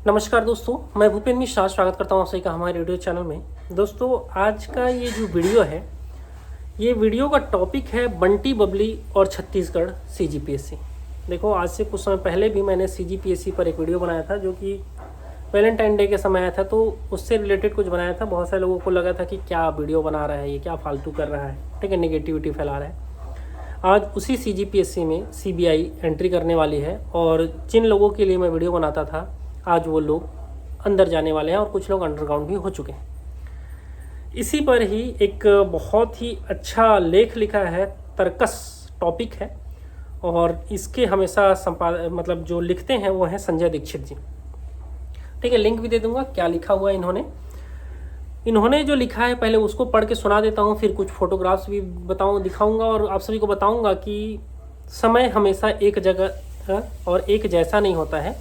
नमस्कार दोस्तों, मैं भूपेन मिश्रा स्वागत करता हूँ आप सभी का हमारे रेडियो चैनल में। दोस्तों, आज का ये जो वीडियो है, ये वीडियो का टॉपिक है बंटी बबली और छत्तीसगढ़ सीजीपीएससी। देखो, आज से कुछ समय पहले भी मैंने सीजीपीएससी पर एक वीडियो बनाया था जो कि वैलेंटाइन डे के समय आया था, तो उससे रिलेटेड कुछ बनाया था। बहुत सारे लोगों को लगा था कि क्या वीडियो बना रहा है, ये क्या फालतू कर रहा है, ठीक है, नेगेटिविटी फैला रहा है। आज उसी सीजीपीएससी में सीबीआई एंट्री करने वाली है और जिन लोगों के लिए मैं वीडियो बनाता था, आज वो लोग अंदर जाने वाले हैं और कुछ लोग अंडरग्राउंड भी हो चुके हैं। इसी पर ही एक बहुत ही अच्छा लेख लिखा है, तर्कस टॉपिक है, और इसके हमेशा मतलब जो लिखते हैं वो हैं संजय दीक्षित जी। ठीक है, लिंक भी दे दूंगा क्या लिखा हुआ है इन्होंने जो लिखा है पहले उसको पढ़ के सुना देता हूँ, फिर कुछ फोटोग्राफ्स भी दिखाऊंगा और आप सभी को बताऊंगा कि समय हमेशा एक जगह और एक जैसा नहीं होता है,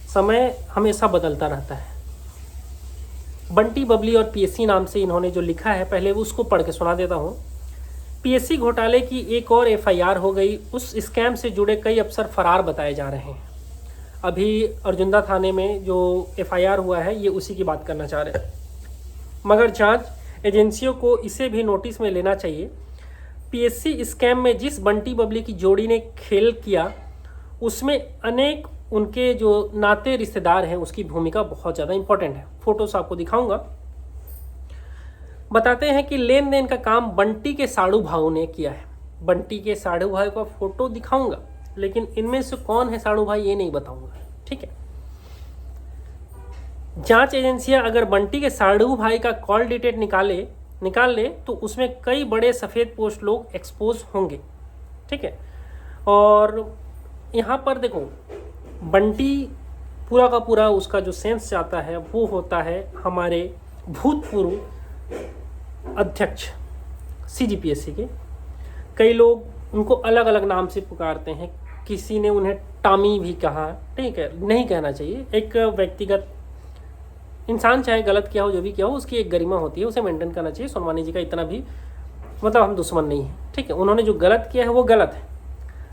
समय हमेशा बदलता रहता है। बंटी बबली और पीएससी नाम से इन्होंने जो लिखा है पहले उसको पढ़ के सुना देता हूँ। पीएससी घोटाले की एक और एफआईआर हो गई, उस स्कैम से जुड़े कई अफसर फरार बताए जा रहे हैं। अभी अर्जुंदा थाने में जो एफआईआर हुआ है ये उसी की बात करना चाह रहे हैं, मगर जांच एजेंसियों को इसे भी नोटिस में लेना चाहिए। पीएससी स्कैम में जिस बंटी बबली की जोड़ी ने खेल किया उसमें अनेक उनके जो नाते रिश्तेदार हैं उसकी भूमिका बहुत ज़्यादा इंपॉर्टेंट है। फोटोस आपको दिखाऊंगा। बताते हैं कि लेन देन का काम बंटी के साड़ू भाऊ ने किया है। बंटी के साड़ू भाई का फोटो दिखाऊंगा, लेकिन इनमें से कौन है साड़ू भाई ये नहीं बताऊंगा, ठीक है। जांच एजेंसियां अगर बंटी के साड़ू भाई का कॉल डिटेल निकाल ले तो उसमें कई बड़े सफ़ेद पोस्ट लोग एक्सपोज होंगे, ठीक है। और यहाँ पर देखो, बंटी पूरा का पूरा उसका जो सेंस जाता है वो होता है हमारे भूतपूर्व अध्यक्ष सीजीपीएससी के। कई लोग उनको अलग अलग नाम से पुकारते हैं, किसी ने उन्हें टामी भी कहा, ठीक है, नहीं कहना चाहिए। एक व्यक्तिगत इंसान चाहे गलत किया हो, जो भी किया हो, उसकी एक गरिमा होती है, उसे मेंटेन करना चाहिए। सोनवानी जी का इतना भी मतलब हम दुश्मन नहीं है, ठीक है। उन्होंने जो गलत किया है वो गलत है,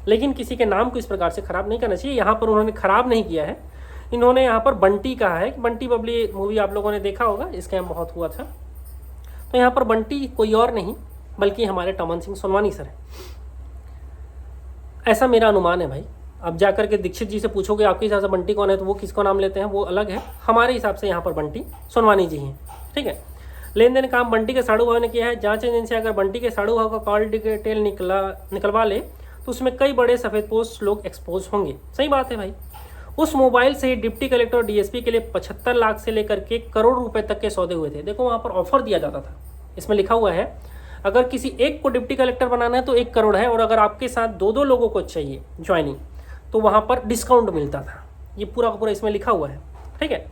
लेकिन किसी के नाम को इस प्रकार से खराब नहीं करना चाहिए। यहाँ पर उन्होंने खराब नहीं किया है, इन्होंने यहाँ पर बंटी कहा है कि बंटी बबली मूवी आप लोगों ने देखा होगा, स्कैम बहुत हुआ था। तो यहाँ पर बंटी कोई और नहीं बल्कि हमारे टमन सिंह सोनवानी सर है, ऐसा मेरा अनुमान है भाई। अब जाकर के दीक्षित जी से पूछोगे आपके हिसाब से बंटी कौन है, तो वो किसको नाम लेते हैं वो अलग है। हमारे हिसाब से यहाँ पर बंटी सोनवानी जी हैं, ठीक है। लेन देन काम बंटी के साड़ू भाव ने किया है। जांच एजेंसी अगर बंटी के साड़ू भाव का कॉल डिटेल निकलवा ले तो उसमें कई बड़े सफ़ेद पोस्ट लोग एक्सपोज होंगे। सही बात है भाई। उस मोबाइल से ही डिप्टी कलेक्टर और डीएसपी के लिए 75 लाख से लेकर के करोड़ रुपए तक के सौदे हुए थे। देखो, वहाँ पर ऑफर दिया जाता था, इसमें लिखा हुआ है अगर किसी एक को डिप्टी कलेक्टर बनाना है तो 1 करोड़ है, और अगर आपके साथ दो लोगों को चाहिए ज्वाइनिंग तो वहाँ पर डिस्काउंट मिलता था। ये पूरा का पूरा इसमें लिखा हुआ है, ठीक है।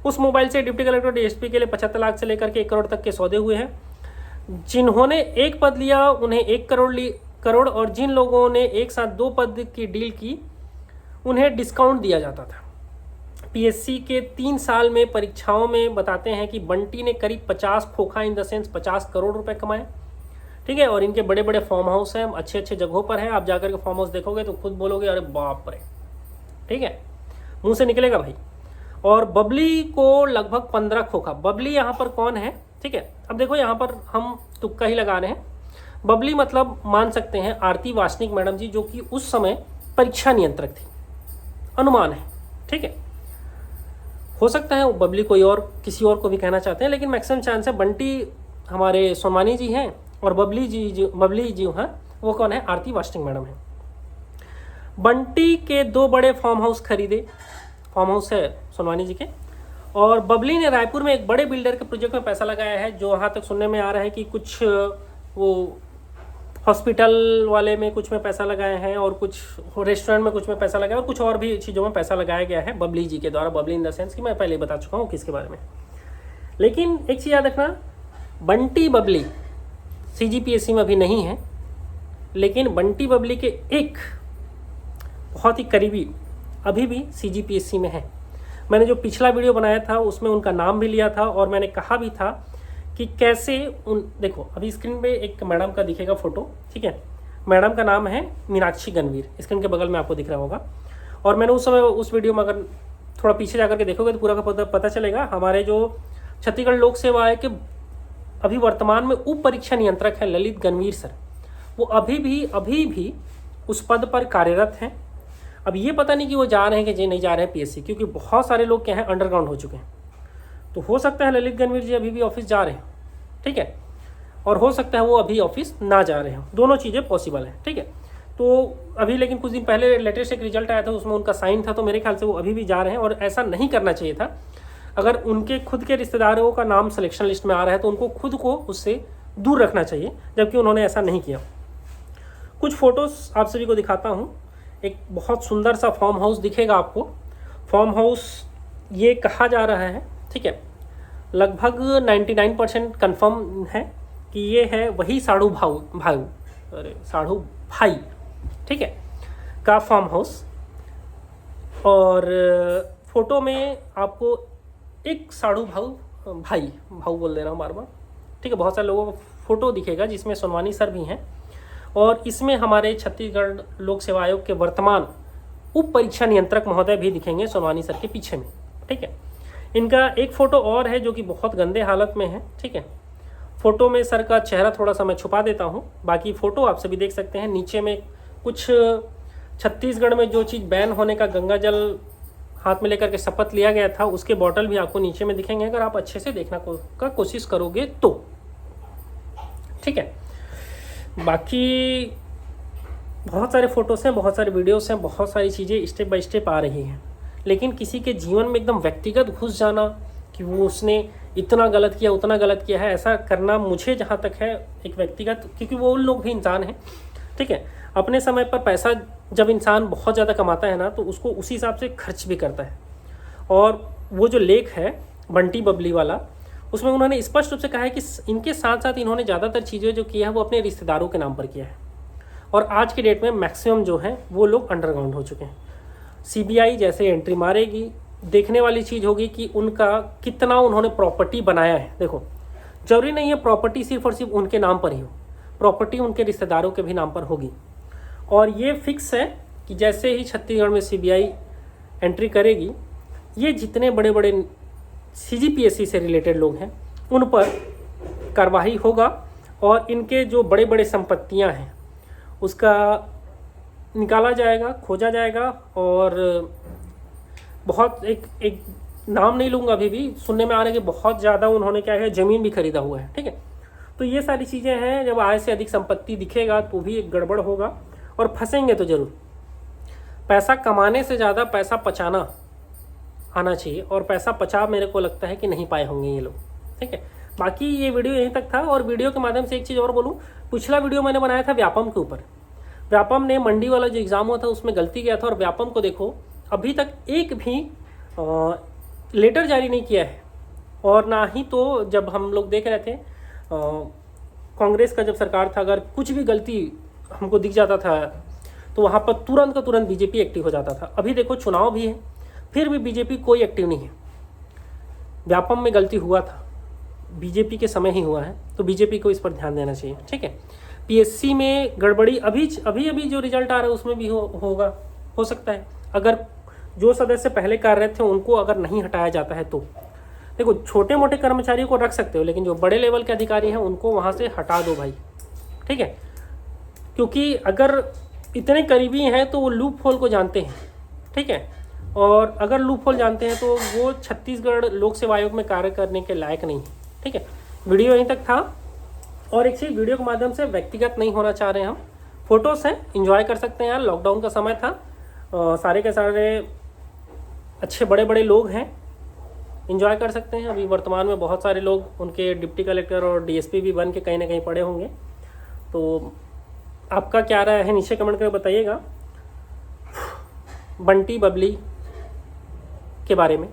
उस मोबाइल से डिप्टी कलेक्टर डीएसपी के लिए 75 लाख से लेकर के 1 करोड़ तक के सौदे हुए हैं। जिन्होंने एक पद लिया उन्हें 1 करोड़, और जिन लोगों ने एक साथ 2 पद की डील की उन्हें डिस्काउंट दिया जाता था। पीएससी के 3 साल में परीक्षाओं में बताते हैं कि बंटी ने करीब 50 खोखा इन द सेंस 50 करोड़ रुपए कमाए, ठीक है। और इनके बड़े बड़े फार्म हाउस हैं, अच्छे अच्छे जगहों पर हैं। आप जाकर के फार्म हाउस देखोगे तो खुद बोलोगे अरे बाप रे, ठीक है, मुंह से निकलेगा भाई। और बबली को लगभग 15 खोखा। बबली यहाँ पर कौन है, ठीक है। अब देखो, यहाँ पर हम तुक्का ही लगा रहे हैं। बबली मतलब मान सकते हैं आरती वासनिक मैडम जी, जो कि उस समय परीक्षा नियंत्रक थी, अनुमान है, ठीक है। हो सकता है वो बबली कोई और किसी और को भी कहना चाहते हैं, लेकिन मैक्सिमम चांस है बंटी हमारे सोनवानी जी हैं और बबली जी हैं वो कौन है, आरती वासनिक मैडम है। बंटी के 2 बड़े फार्म हाउस खरीदे, फार्म हाउस है सोनवानी जी के, और बबली ने रायपुर में एक बड़े बिल्डर के प्रोजेक्ट में पैसा लगाया है, जो वहाँ तक सुनने में आ रहा है कि कुछ वो हॉस्पिटल वाले में कुछ में पैसा लगाए हैं, और कुछ रेस्टोरेंट में कुछ में पैसा लगाया, और कुछ और भी चीज़ों में पैसा लगाया गया है बबली जी के द्वारा। बबली इन द सेंस कि मैं पहले बता चुका हूँ किसके बारे में। लेकिन एक चीज़ याद रखना, बंटी बबली सीजीपीएससी में अभी नहीं है, लेकिन बंटी बबली के एक बहुत ही करीबी अभी भी सीजीपीएससी में है। मैंने जो पिछला वीडियो बनाया था उसमें उनका नाम भी लिया था, और मैंने कहा भी था कि कैसे देखो, अभी स्क्रीन पे एक मैडम का दिखेगा फोटो, ठीक है। मैडम का नाम है मीनाक्षी गणवीर, स्क्रीन के बगल में आपको दिख रहा होगा। और मैंने उस समय उस वीडियो में अगर थोड़ा पीछे जाकर के देखोगे तो पूरा का पता चलेगा। हमारे जो छत्तीसगढ़ लोक सेवा आयोग के अभी वर्तमान में उप परीक्षा नियंत्रक है ललित गणवीर सर, वो अभी भी उस पद पर कार्यरत हैं। अब ये पता नहीं कि वो जा रहे हैं कि जी नहीं जा रहे हैं पीएससी, क्योंकि बहुत सारे लोग क्या हैं अंडरग्राउंड हो चुके हैं। तो हो सकता है ललित गणवीर जी अभी भी ऑफिस जा रहे हैं, ठीक है, और हो सकता है वो अभी ऑफिस ना जा रहे हो, दोनों चीज़ें पॉसिबल हैं, ठीक है। तो अभी लेकिन कुछ दिन पहले लेटेस्ट एक रिजल्ट आया था, उसमें उनका साइन था, तो मेरे ख्याल से वो अभी भी जा रहे हैं। और ऐसा नहीं करना चाहिए था। अगर उनके खुद के रिश्तेदारों का नाम सिलेक्शन लिस्ट में आ रहा है तो उनको खुद को उससे दूर रखना चाहिए, जबकि उन्होंने ऐसा नहीं किया। कुछ फोटोज़ आप सभी को दिखाता हूँ। एक बहुत सुंदर सा फार्म हाउस दिखेगा आपको। फार्म हाउस ये कहा जा रहा है, ठीक है, लगभग 99% कन्फर्म है कि ये है वही साढ़ू भाई, ठीक है, का फार्म हाउस। और फोटो में आपको एक साढ़ू भाई बोल दे रहा हूँ बार बार, ठीक है, बहुत सारे लोगों का फोटो दिखेगा जिसमें सोनवानी सर भी हैं। और इसमें हमारे छत्तीसगढ़ लोक सेवा आयोग के वर्तमान उप परीक्षा नियंत्रक महोदय भी दिखेंगे सोनवानी सर के पीछे में, ठीक है। इनका एक फ़ोटो और है जो कि बहुत गंदे हालत में है, ठीक है। फ़ोटो में सर का चेहरा थोड़ा सा मैं छुपा देता हूँ, बाकी फ़ोटो आप सभी देख सकते हैं। नीचे में कुछ छत्तीसगढ़ में जो चीज़ बैन होने का गंगा जल हाथ में लेकर के शपथ लिया गया था, उसके बॉटल भी आपको नीचे में दिखेंगे अगर आप अच्छे से देखना का कोशिश करोगे तो, ठीक है। बाकी बहुत सारे फ़ोटोज़ हैं, बहुत सारे वीडियोस हैं, बहुत सारी चीज़ें स्टेप बाय स्टेप आ रही हैं। लेकिन किसी के जीवन में एकदम व्यक्तिगत घुस जाना कि वो उसने इतना गलत किया उतना गलत किया है, ऐसा करना मुझे जहाँ तक है एक व्यक्तिगत, क्योंकि वो लोग भी इंसान हैं, ठीक है। अपने समय पर पैसा जब इंसान बहुत ज़्यादा कमाता है ना तो उसको उसी हिसाब से खर्च भी करता है। और वो जो लेख है बंटी बबली वाला, उसमें उन्होंने स्पष्ट रूप से कहा है कि इनके साथ साथ इन्होंने ज़्यादातर चीज़ें जो किया है वो अपने रिश्तेदारों के नाम पर किया है। और आज के डेट में मैक्सिमम जो है वो लोग अंडरग्राउंड हो चुके हैं। सीबीआई जैसे एंट्री मारेगी, देखने वाली चीज़ होगी कि उनका कितना उन्होंने प्रॉपर्टी बनाया है। देखो, जरूरी नहीं है प्रॉपर्टी सिर्फ और सिर्फ उनके नाम पर ही हो, प्रॉपर्टी उनके रिश्तेदारों के भी नाम पर होगी। और ये फिक्स है कि जैसे ही छत्तीसगढ़ में सीबीआई एंट्री करेगी, ये जितने बड़े बड़े सीजीपीएससी से रिलेटेड लोग हैं उन पर कार्रवाई होगा और इनके जो बड़े बड़े संपत्तियां हैं उसका निकाला जाएगा, खोजा जाएगा। और बहुत एक नाम नहीं लूँगा, अभी भी सुनने में आ रहा है कि बहुत ज़्यादा उन्होंने क्या है ज़मीन भी खरीदा हुआ है, ठीक है। तो ये सारी चीज़ें हैं, जब आय से अधिक संपत्ति दिखेगा तो भी एक गड़बड़ होगा और फंसेंगे तो ज़रूर। पैसा कमाने से ज़्यादा पैसा बचाना आना चाहिए, और पैसा बचा मेरे को लगता है कि नहीं पाए होंगे ये लोग, ठीक है। बाकी ये वीडियो यहीं तक था। और वीडियो के माध्यम से एक चीज़ और बोलूँ, पिछला वीडियो मैंने बनाया था व्यापम के ऊपर। व्यापम ने मंडी वाला जो एग्ज़ाम हुआ था उसमें गलती किया था, और व्यापम को देखो अभी तक एक भी लेटर जारी नहीं किया है। और ना ही तो जब हम लोग देख रहे थे कांग्रेस का जब सरकार था, अगर कुछ भी गलती हमको दिख जाता था तो वहाँ पर तुरंत का तुरंत बीजेपी एक्टिव हो जाता था। अभी देखो चुनाव भी है, फिर भी बीजेपी कोई एक्टिव नहीं है। व्यापम में गलती हुआ था, बीजेपी के समय ही हुआ है, तो बीजेपी को इस पर ध्यान देना चाहिए, ठीक है। पीएससी में गड़बड़ी अभी जो रिजल्ट आ रहा है उसमें भी होगा, हो सकता है। अगर जो सदस्य पहले कार्यरत थे उनको अगर नहीं हटाया जाता है तो देखो, छोटे मोटे कर्मचारियों को रख सकते हो, लेकिन जो बड़े लेवल के अधिकारी हैं उनको वहाँ से हटा दो भाई, ठीक है। क्योंकि अगर इतने करीबी हैं तो वो लूप होल को जानते हैं, ठीक है। और अगर लूप होल जानते हैं तो वो छत्तीसगढ़ लोक सेवा आयोग में कार्य करने के लायक नहीं है, ठीक है। वीडियो यहीं तक था। और एक चीज़, वीडियो के माध्यम से व्यक्तिगत नहीं होना चाह रहे हैं हम, फोटोज़ हैं, एंजॉय कर सकते हैं यार। लॉकडाउन का समय था, सारे के सारे अच्छे बड़े बड़े लोग हैं, एंजॉय कर सकते हैं। अभी वर्तमान में बहुत सारे लोग उनके डिप्टी कलेक्टर और डीएसपी भी बन के कहीं ना कहीं पड़े होंगे। तो आपका क्या राय है नीचे कमेंट करके बताइएगा बंटी बबली के बारे में।